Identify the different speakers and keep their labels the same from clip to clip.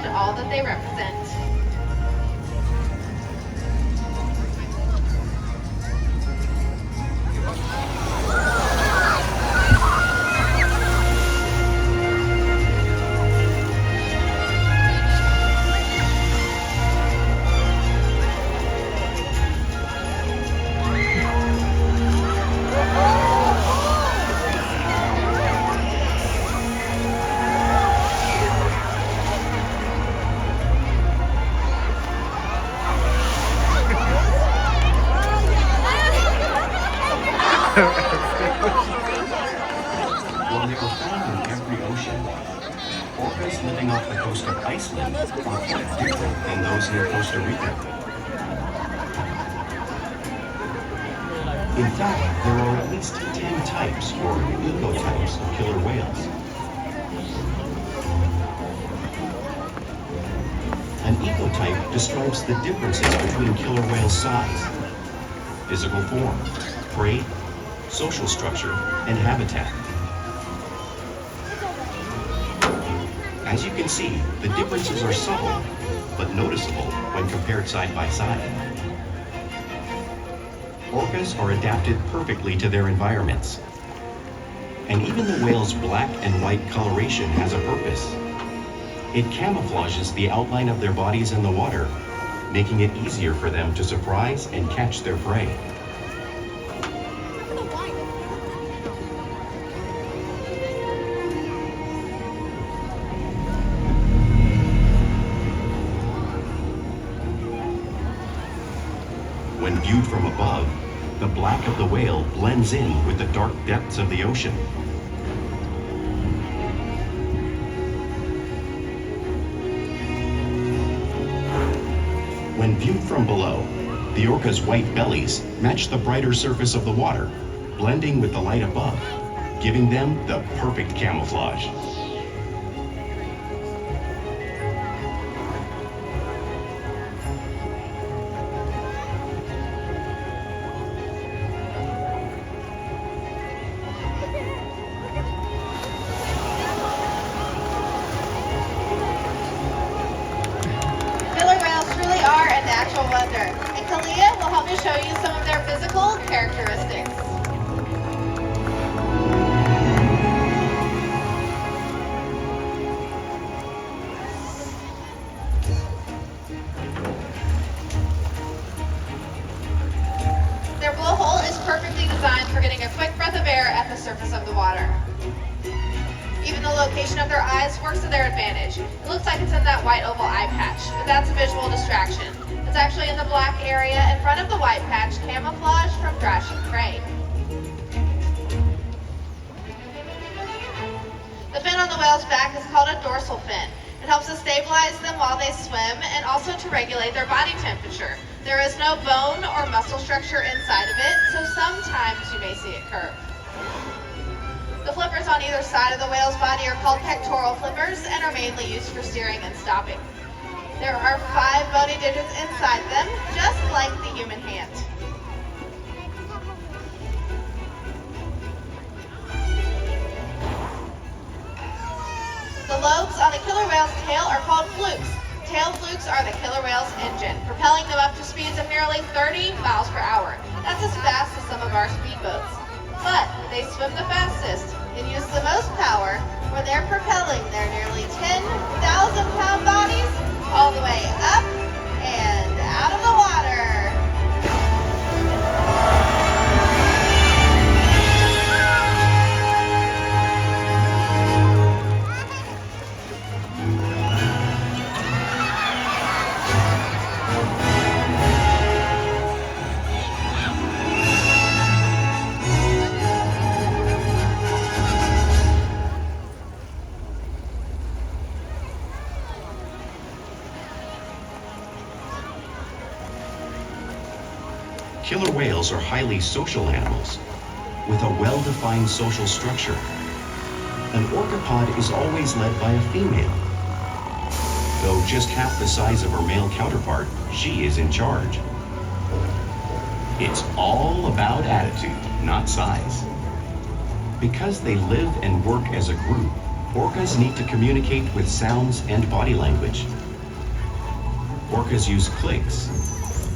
Speaker 1: and all that they represent.
Speaker 2: While they are found in every ocean, orcas living off the coast of Iceland are quite different than those near Costa Rica. In fact, there are at least 10 types or ecotypes of killer whales. An ecotype describes the differences between killer whale size, physical form, prey, social structure, and habitat. As you can see, the differences are subtle, but noticeable when compared side by side. Orcas are adapted perfectly to their environments. And even the whale's black and white coloration has a purpose. It camouflages the outline of their bodies in the water, making it easier for them to surprise and catch their prey. When viewed from above, the black of the whale blends in with the dark depths of the ocean. When viewed from below, the orca's white bellies match the brighter surface of the water, blending with the light above, giving them the perfect camouflage.
Speaker 1: Killer whales truly are a natural wonder, and Kalia will help me show you some of their physical characteristics. Their blowhole is perfectly designed for getting a quick breath of air at the surface of the water. Even the location of their eyes works to their advantage. It looks like it's in that white oval eye patch, but that's a visual distraction. It's actually in the black area in front of the white patch, camouflaged from thrashing prey. The fin on the whale's back is called a dorsal fin. It helps to stabilize them while they swim and also to regulate their body temperature. There is no bone or muscle structure inside of it, so sometimes you may see it curve. The flippers on either side of the whale's body are called pectoral flippers and are mainly used for steering and stopping. There are 5 bony digits inside them, just like the human hand. The lobes on a killer whale's tail are called flukes. Tail flukes are the killer whale's engine, propelling them up to speeds of nearly 30 miles per hour. That's as fast as some of our speedboats. But they swim the fastest and use the most power when they're propelling their nearly 10,000-pound bodies all the way up and out of the water.
Speaker 2: Killer whales are highly social animals with a well-defined social structure. An orcapod is always led by a female. Though just half the size of her male counterpart, she is in charge. It's all about attitude, not size. Because they live and work as a group, Orcas need to communicate with sounds and body language. Orcas use clicks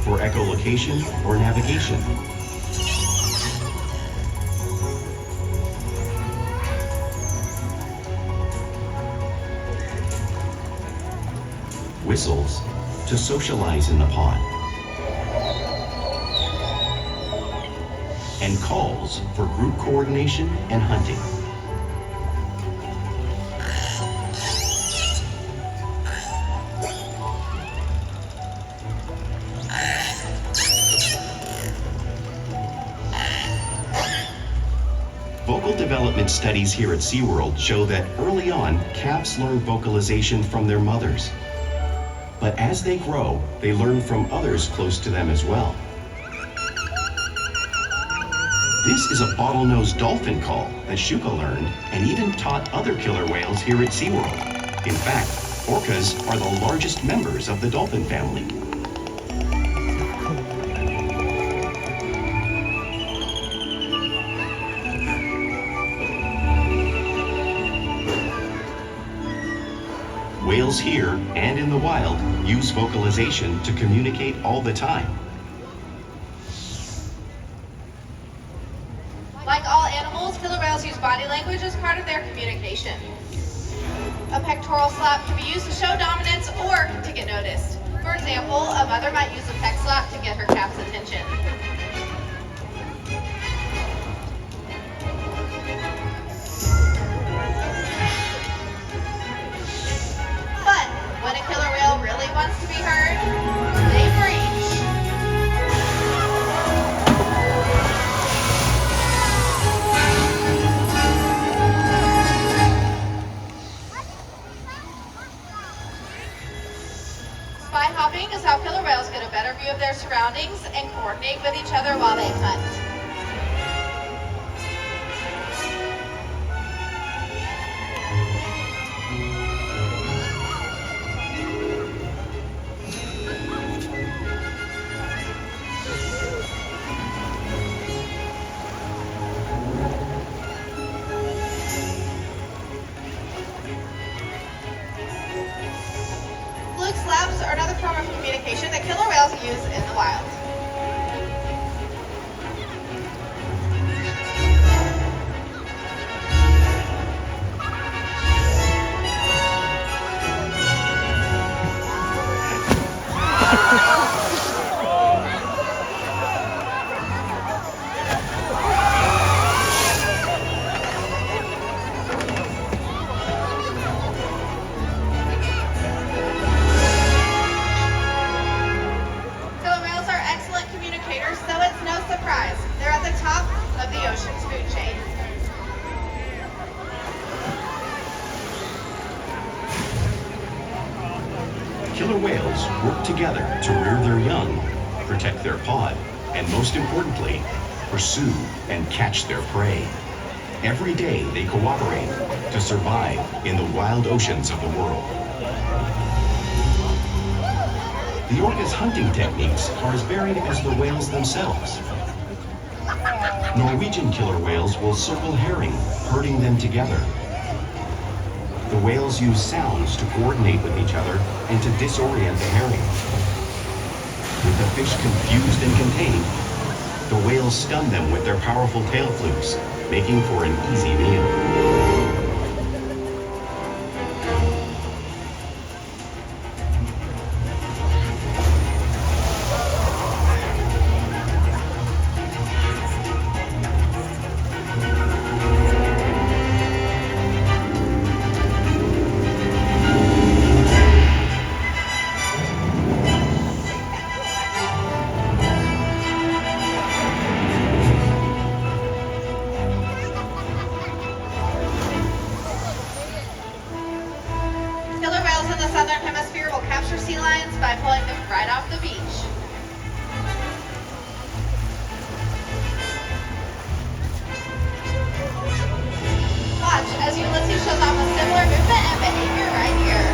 Speaker 2: for echolocation or navigation. Whistles to socialize in the pod. And calls for group coordination and hunting. Vocal development studies here at SeaWorld show that early on, calves learn vocalization from their mothers. But as they grow, they learn from others close to them as well. This is a bottlenose dolphin call that Shuka learned and even taught other killer whales here at SeaWorld. In fact, orcas are the largest members of the dolphin family. Whales here and in the wild use vocalization to communicate all the time.
Speaker 1: Like all animals, killer whales use body language as part of their communication. A pectoral slap can be used to show dominance or to get noticed. For example, a mother might use a pec slap to get her calf's attention. But when a killer whale really wants to be heard, they breach. Spy hopping is how killer whales get a better view of their surroundings and coordinate with each other while they hunt. Fluke slaps are another form of communication that killer whales use in the wild. Killer whales are excellent communicators, so it's no surprise. They're at the top of the ocean's food chain.
Speaker 2: Killer whales work together to rear their young, protect their pod, and most importantly, pursue and catch their prey. Every day they cooperate to survive in the wild oceans of the world. The orca's hunting techniques are as varied as the whales themselves. Norwegian killer whales will circle herring, herding them together. The whales use sounds to coordinate with each other and to disorient the herring. With the fish confused and contained, the whales stun them with their powerful tail flukes, making for an easy meal.
Speaker 1: Killer whales in the southern hemisphere will capture sea lions by pulling them right off the beach. Watch as Ulises shows off a similar movement and behavior right here.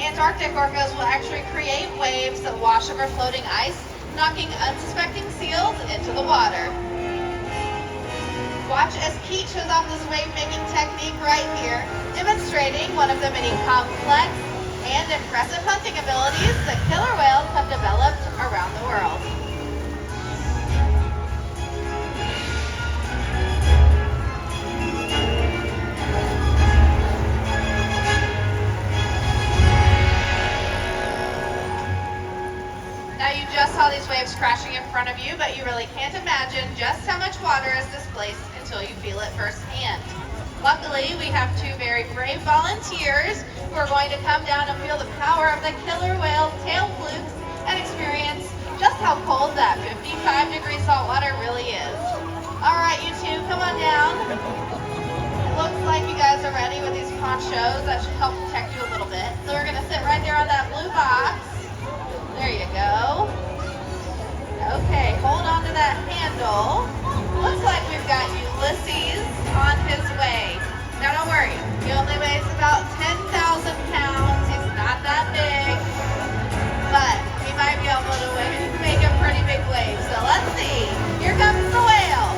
Speaker 1: Antarctic Arctic orcas will actually create waves that wash over floating ice, knocking unsuspecting seals into the water. Watch as Keet shows off this wave-making technique right here, demonstrating one of the many complex and impressive hunting abilities that killer whales have developed around the world. Now you just saw these waves crashing in front of you, but you really can't imagine just how much water is displaced until you feel it firsthand. Luckily, we have two very brave volunteers who are going to come down and feel the power of the killer whale's tail flukes and experience just how cold that 55-degree salt water really is. All right, you two, come on down. It looks like you guys are ready with these ponchos. That should help protect you a little bit. So we're gonna sit right there on that blue box. There you go. Okay, hold on to that handle. Looks like we've got Ulises on his way. Now don't worry, he only weighs about 10,000 pounds. He's not that big, but he might be able to make a pretty big wave. So let's see. Here comes the whale.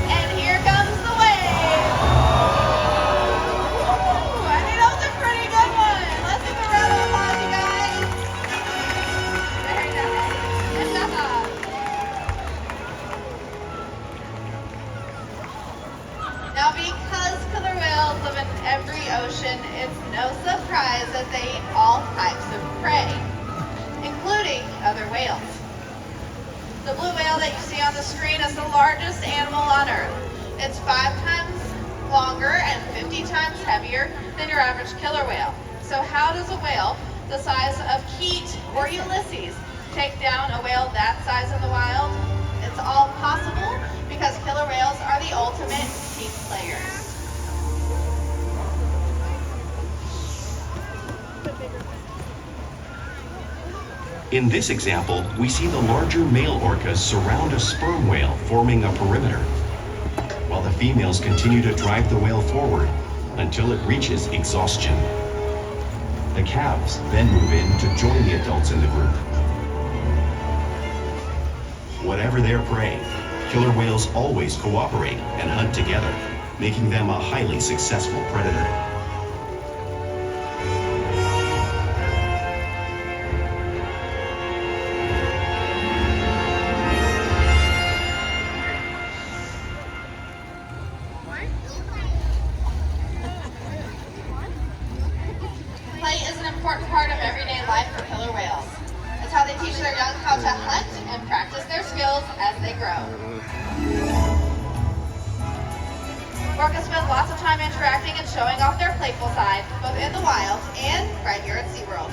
Speaker 1: And here comes the wave. Ooh, I think that was a pretty good one. Let's give a round of applause, you guys. Very nice. Good job. Now, because killer whales live in every ocean, it's no surprise that they eat all types of prey, including other whales. The blue whale that you see on the screen is the largest animal on Earth. It's 5 times longer and 50 times heavier than your average killer whale. So how does a whale the size of Keet or Ulises take down a whale that size in the wild? It's all possible because killer whales are the ultimate team players.
Speaker 2: In this example, we see the larger male orcas surround a sperm whale, forming a perimeter, while the females continue to drive the whale forward until it reaches exhaustion. The calves then move in to join the adults in the group. Whatever their prey, killer whales always cooperate and hunt together, making them a highly successful predator.
Speaker 1: Play is an important part of everyday life for killer whales. It's how they teach their young how to hunt and practice their skills as they grow. Orcas spend lots of time interacting and showing off their playful side, both in the wild and right here at SeaWorld.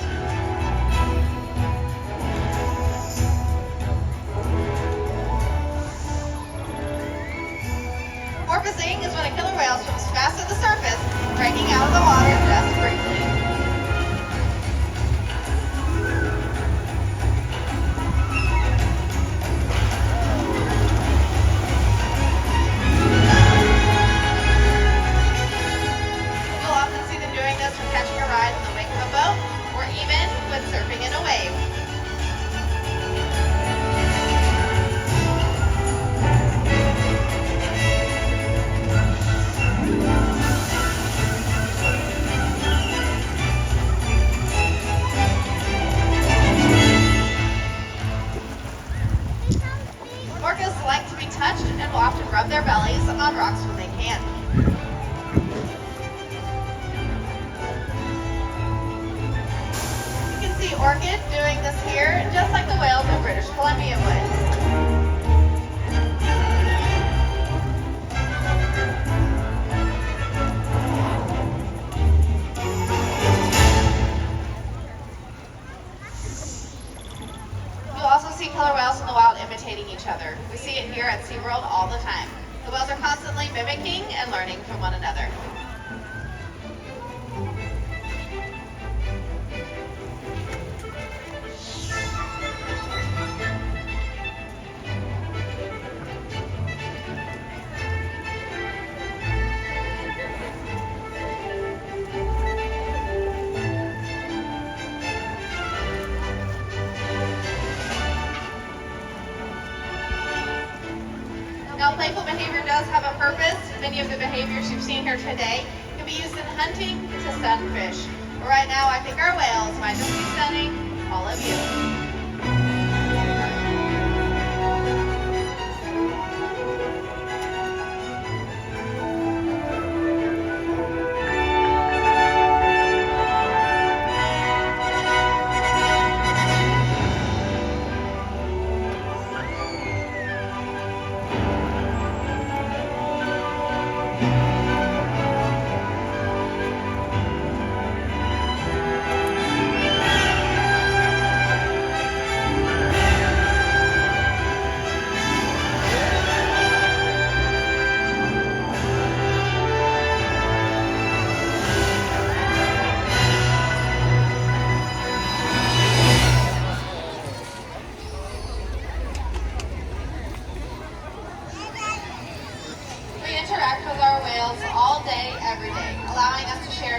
Speaker 1: Porpoising is when a killer whale swims fast at the surface, breaking out of the water just briefly. Catching a ride in the wake of a boat, or even with surfing in a wave. Orcas like to be touched and will often rub their bellies on rocks when they can. Orchid doing this here, just like the whales in British Columbia would. You'll also see killer whales in the wild imitating each other. We see it here at SeaWorld all the time. The whales are constantly mimicking and learning from one another. playful behavior does have a purpose, many of the behaviors you've seen here today can be used in hunting to stun fish. But right now, I think our whales might just be stunning all of you.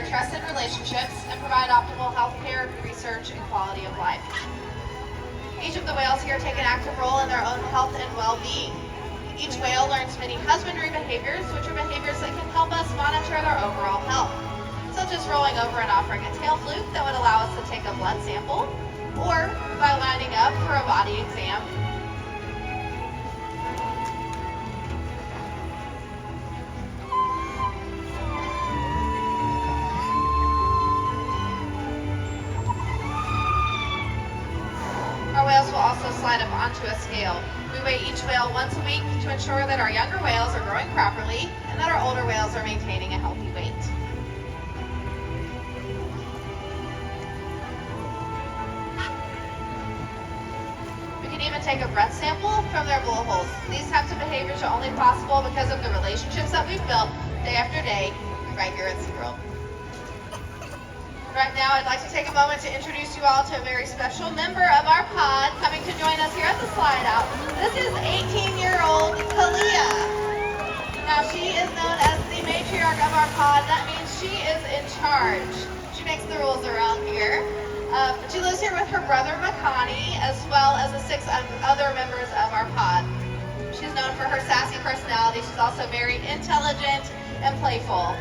Speaker 1: Trusted relationships and provide optimal health care, research, and quality of life. Each of the whales here take an active role in their own health and well-being. Each whale learns many husbandry behaviors, which are behaviors that can help us monitor their overall health, such as rolling over and offering a tail fluke that would allow us to take a blood sample, or by lining up for a body exam. Whales will also slide up onto a scale. We weigh each whale once a week to ensure that our younger whales are growing properly and that our older whales are maintaining a healthy weight. We can even take a breath sample from their blowholes. These types of behaviors are only possible because of the relationships that we've built day after day right here at SeaWorld. Right now, I'd like to take a moment to introduce you all to a very special member of our pod coming to join us here at the slide out. This is 18-year-old Kalia. Now, she is known as the matriarch of our pod. That means she is in charge. She makes the rules around here. She lives here with her brother Makani, as well as the 6 other members of our pod. She's known for her sassy personality. She's also very intelligent and playful.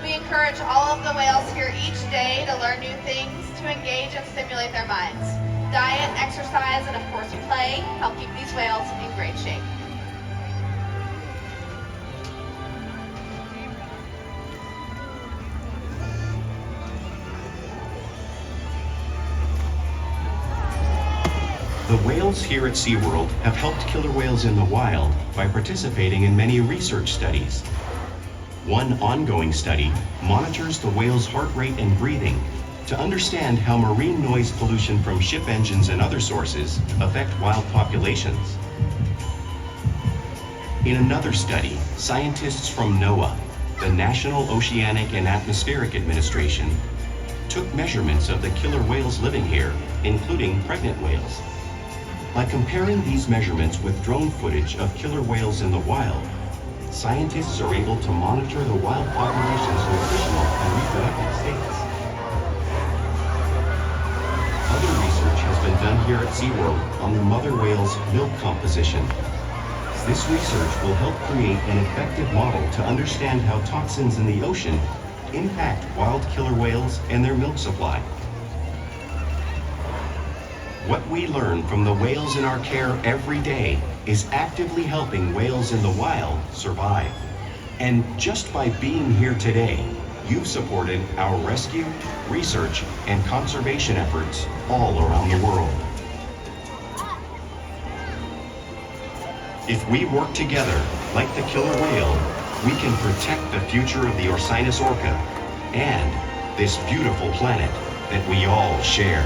Speaker 1: We encourage all of the whales here each day to learn new things, to engage and stimulate their minds. Diet, exercise, and of course play help keep these whales in great shape.
Speaker 2: The whales here at SeaWorld have helped killer whales in the wild by participating in many research studies. One ongoing study monitors the whale's heart rate and breathing to understand how marine noise pollution from ship engines and other sources affect wild populations. In another study, scientists from NOAA, the National Oceanic and Atmospheric Administration, took measurements of the killer whales living here, including pregnant whales. By comparing these measurements with drone footage of killer whales in the wild, scientists are able to monitor the wild population's nutritional and reproductive states. Other research has been done here at SeaWorld on the mother whale's milk composition. This research will help create an effective model to understand how toxins in the ocean impact wild killer whales and their milk supply. What we learn from the whales in our care every day is actively helping whales in the wild survive. And just by being here today, you've supported our rescue, research, and conservation efforts all around the world. If we work together, like the killer whale, we can protect the future of the Orca and this beautiful planet that we all share.